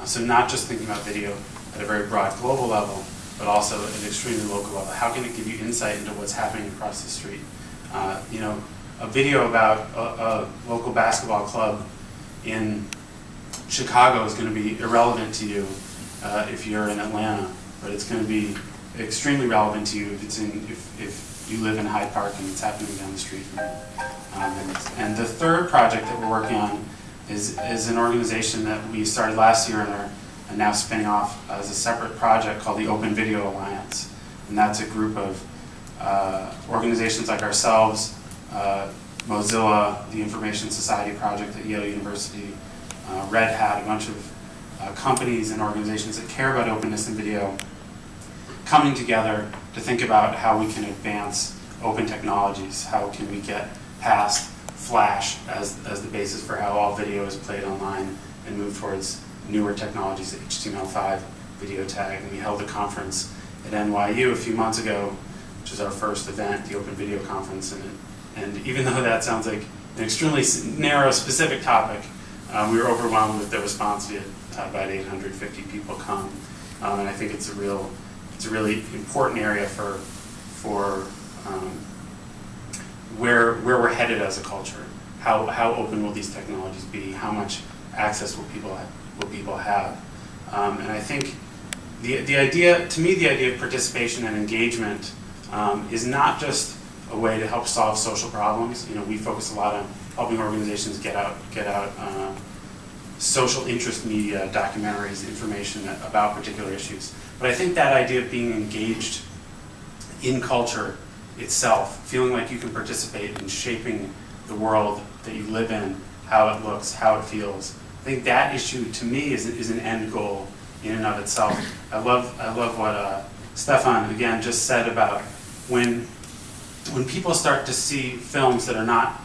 So not just thinking about video at a very broad global level, but also at an extremely local level. How can it give you insight into what's happening across the street? You know, a video about a local basketball club in Chicago is going to be irrelevant to you if you're in Atlanta, but it's going to be extremely relevant to you if you live in Hyde Park and it's happening down the street from you. And the third project that we're working on is an organization that we started last year and are now spinning off as a separate project called the Open Video Alliance. And that's a group of organizations like ourselves, Mozilla, the Information Society Project at Yale University, Red Hat, a bunch of companies and organizations that care about openness in video, coming together to think about how we can advance open technologies. How can we get past Flash as the basis for how all video is played online and move towards newer technologies, HTML5, video tag. And we held a conference at NYU a few months ago, which is our first event, the Open Video Conference. And even though that sounds like an extremely narrow, specific topic, we were overwhelmed with the response. We had about 850 people come, and I think it's a really important area for where we're headed as a culture. How open will these technologies be? How much access will people have? And I think the idea, to me, the idea of participation and engagement is not just a way to help solve social problems. You know, we focus a lot on helping organizations get out social interest media, documentaries, information about particular issues. But I think that idea of being engaged in culture itself, feeling like you can participate in shaping the world that you live in, how it looks, how it feels, I think that issue to me is an end goal in and of itself. I love what Stefan again just said about when people start to see films that are not,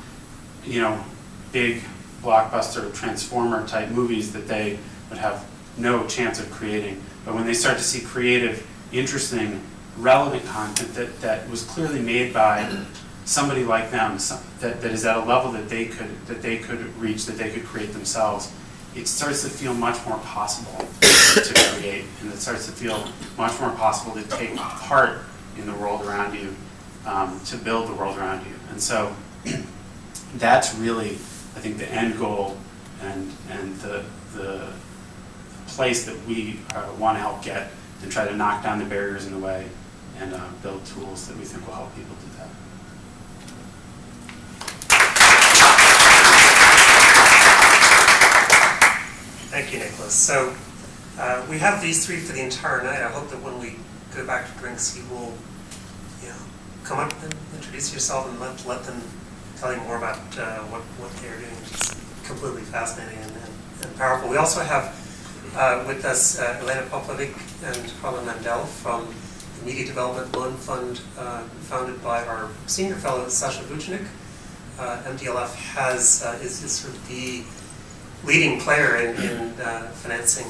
you know, big blockbuster transformer type movies that they would have no chance of creating, but when they start to see creative, interesting, relevant content that was clearly made by somebody like them, that is at a level that they could reach, that they could create themselves, it starts to feel much more possible to create, and it starts to feel much more possible to take part in the world around you, to build the world around you. And so that's really, I think, the end goal and the place that we want to help get and try to knock down the barriers in the way and build tools that we think will help people do that. Thank you, Nicholas. So we have these three for the entire night. I hope that when we go back to drinks, you will, come up and introduce yourself and let them tell you more about what they're doing, which is completely fascinating and powerful. We also have with us Elena Popovic and Harlan Mandel from the Media Development Loan Fund, founded by our senior fellow, Sasha Vucinic. MDLF is sort of the leading player in financing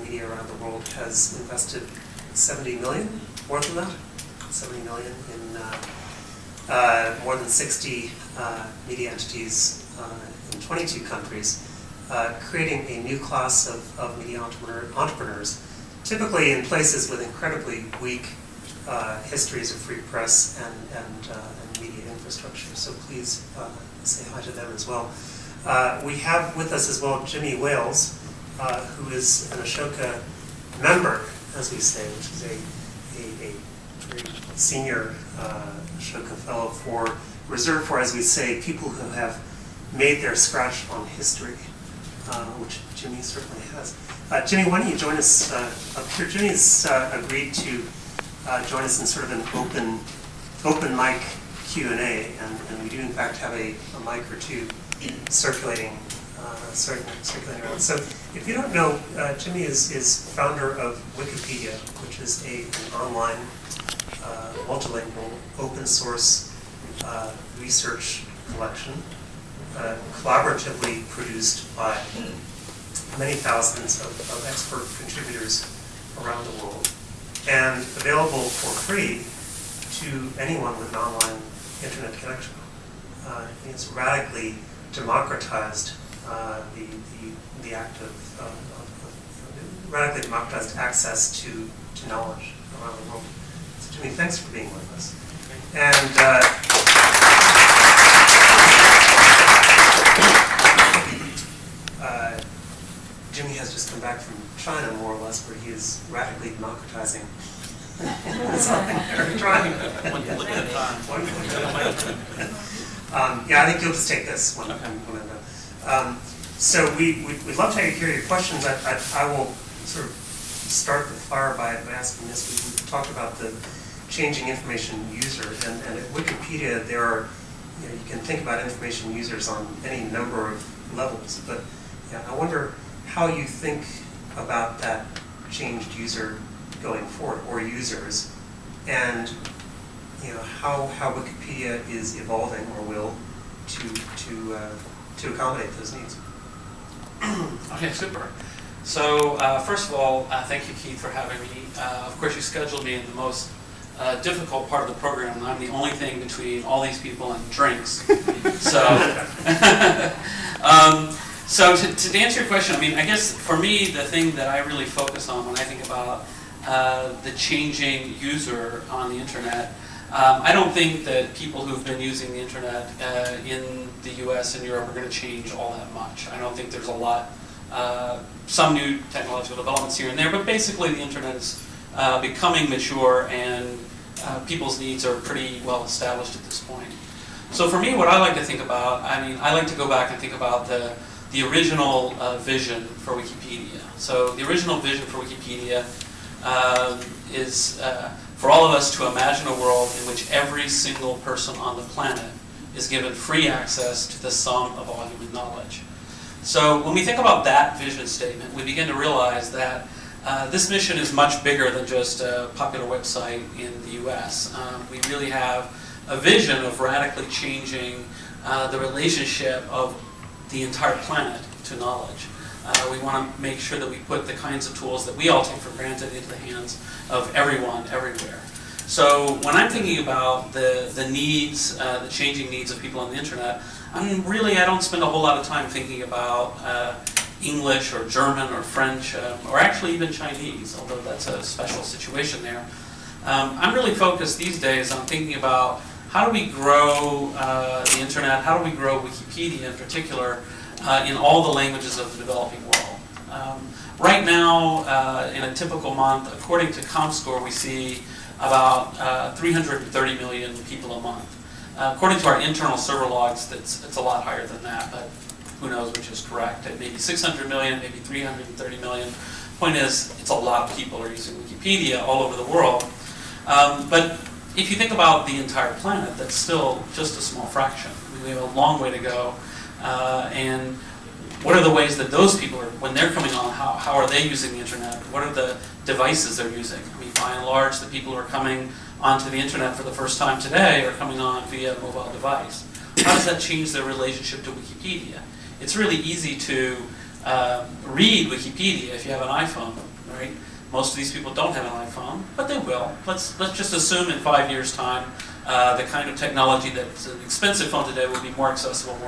media around the world, has invested 70 million, more than that, 70 million in more than 60 media entities in 22 countries, creating a new class of media entrepreneurs, typically in places with incredibly weak histories of free press and media infrastructure. So please say hi to them as well. We have with us as well Jimmy Wales, who is an Ashoka member, as we say, which is a very senior Ashoka fellow reserved for, as we say, people who have made their scratch on history, which Jimmy certainly has. Jimmy, why don't you join us up here? Jimmy's agreed to join us in sort of an open mic Q&A, and we do in fact have a mic or two circulating around. So if you don't know, Jimmy is founder of Wikipedia, which is an online, multilingual, open source research collection, collaboratively produced by many thousands of expert contributors around the world, and available for free to anyone with an online internet connection. I think it's radically democratized the act of radically democratized access to knowledge around the world. So Jimmy, thanks for being with us. And Jimmy has just come back from China, more or less, where he is radically democratizing something they're trying. Yeah, I think you'll just take this when I'm done. So we'd love to hear your questions. I will sort of start the fire by asking this. We talked about the changing information user, and at Wikipedia there are, you can think about information users on any number of levels, but yeah, I wonder how you think about that changed user going forward, or users, and how Wikipedia is evolving or will to accommodate those needs. Okay, super. So first of all, thank you, Keith, for having me. Of course, you scheduled me in the most difficult part of the program, and I'm the only thing between all these people and drinks. So, so to answer your question, I mean, I guess for me, the thing that I really focus on when I think about the changing user on the internet, I don't think that people who've been using the internet in the US and Europe are going to change all that much. I don't think there's a lot, some new technological developments here and there, but basically the internet is becoming mature, and people's needs are pretty well established at this point. So for me, what I like to think about, I like to go back and think about the original vision for Wikipedia. So the original vision for Wikipedia is for all of us to imagine a world in which every single person on the planet is given free access to the sum of all human knowledge. So when we think about that vision statement, we begin to realize that this mission is much bigger than just a popular website in the US. We really have a vision of radically changing the relationship of the entire planet to knowledge. We want to make sure that we put the kinds of tools that we all take for granted into the hands of everyone, everywhere. So when I'm thinking about the needs, the changing needs of people on the internet, I don't spend a whole lot of time thinking about English or German or French, or actually even Chinese, although that's a special situation there. I'm really focused these days on thinking about how do we grow the internet, how do we grow Wikipedia in particular, in all the languages of the developing world. Right now, in a typical month, according to ComScore, we see about 330 million people a month. According to our internal server logs, it's a lot higher than that, but who knows which is correct. It may be 600 million, maybe 330 million. Point is, it's a lot of people are using Wikipedia all over the world. But if you think about the entire planet, that's still just a small fraction. We have a long way to go. And what are the ways that those people are, when they're coming on, how are they using the internet? What are the devices they're using? I mean, by and large, the people who are coming onto the internet for the first time today are coming on via a mobile device. How does that change their relationship to Wikipedia? It's really easy to read Wikipedia if you have an iPhone, right? Most of these people don't have an iPhone, but they will. Let's just assume in 5 years' time the kind of technology that's an expensive phone today will be more accessible.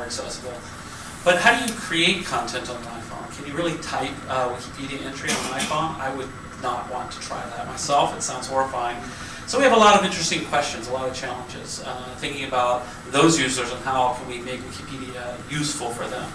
But how do you create content on an iPhone? Can you really type Wikipedia entry on an iPhone? I would not want to try that myself. It sounds horrifying. So we have a lot of interesting questions, a lot of challenges, thinking about those users and how can we make Wikipedia useful for them.